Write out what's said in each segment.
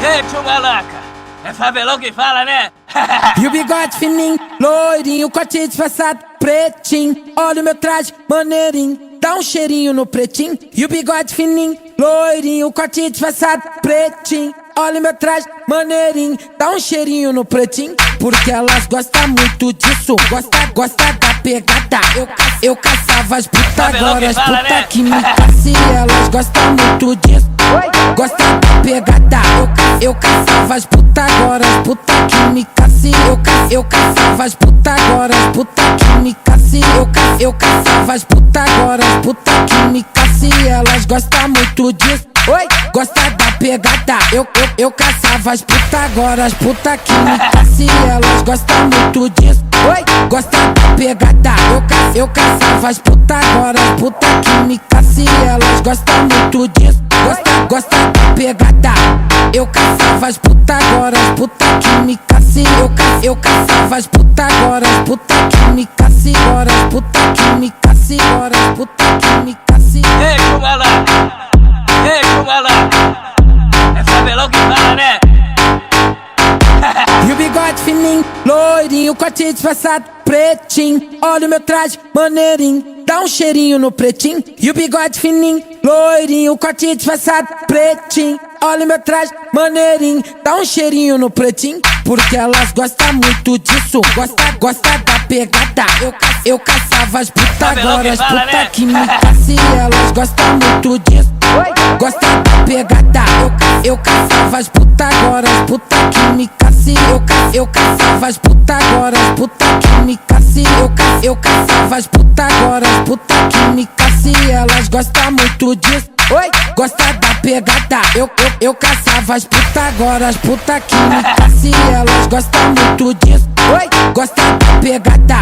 Ei, chungalaca, é Fabelão que fala, né? E o bigode fininho, loirinho, corte disfarçado, pretinho. Olha o meu traje, maneirinho, dá um cheirinho no pretinho. E o bigode fininho, loirinho, corte disfarçado, pretinho. Olha o meu traje, maneirinho, dá um cheirinho no pretinho. Porque elas gostam muito disso, gosta da pegada. Eu caçava as puta, agora as puta que me caça. Elas gostam muito disso, gosta da pegada. Eu caçava as puta, agora as puta que me caça. Eu caçava as puta, agora as puta que me caça. Eu caçava as puta, agora as puta que me caça. Elas gostam muito disso, gosta da pegada. Eu caçava as puta, agora as puta que me caça. Elas gostam muito disso, gosta da pegada. Eu caçava as puta, agora as puta que me caça. Elas gostam muito disso, gosta da pegada. Eu caçava as puta, agora as puta que me caça. Eu caçava as puta, agora as puta que me caça. Agora as puta que me caça, agora as puta que me caça. Ei, chungalaca, é Fabelão que fala, né? E o bigode fininho, loirinho, corte disfarçado, pretinho. Olha o meu traje, maneirinho, dá um cheirinho no pretinho. E o bigode fininho, loirinho, corte disfarçado, pretinho. Olha o meu traje, maneirinho, dá um cheirinho no pretinho. Porque elas gostam muito disso, gosta da pegada. Eu caçava as puta, agora as puta que me caça. Elas gostam muito disso, gosta da pegada. Eu caçava as puta, agora as puta que me caça. Eu caçava as puta, agora as puta que me caça. Eu caçava as puta, agora as puta que me caça. Elas gostam muito disso, gosta da pegada. Eu caçava as puta, agora as puta que me caça. Elas gostam muito disso, gosta da pegada.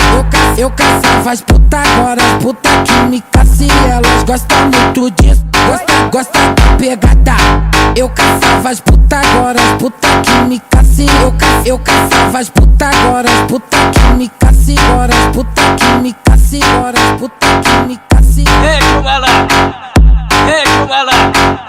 Eu caçava as puta, agora as puta que me caça. Elas gostam muito disso, gosta da pegada. Eu caçava as puta, agora as puta que me caça. Eu caçava as puta, agora as puta que me caça. Agora as puta que me caça, agora as puta que me caça. Ei, chungalaca,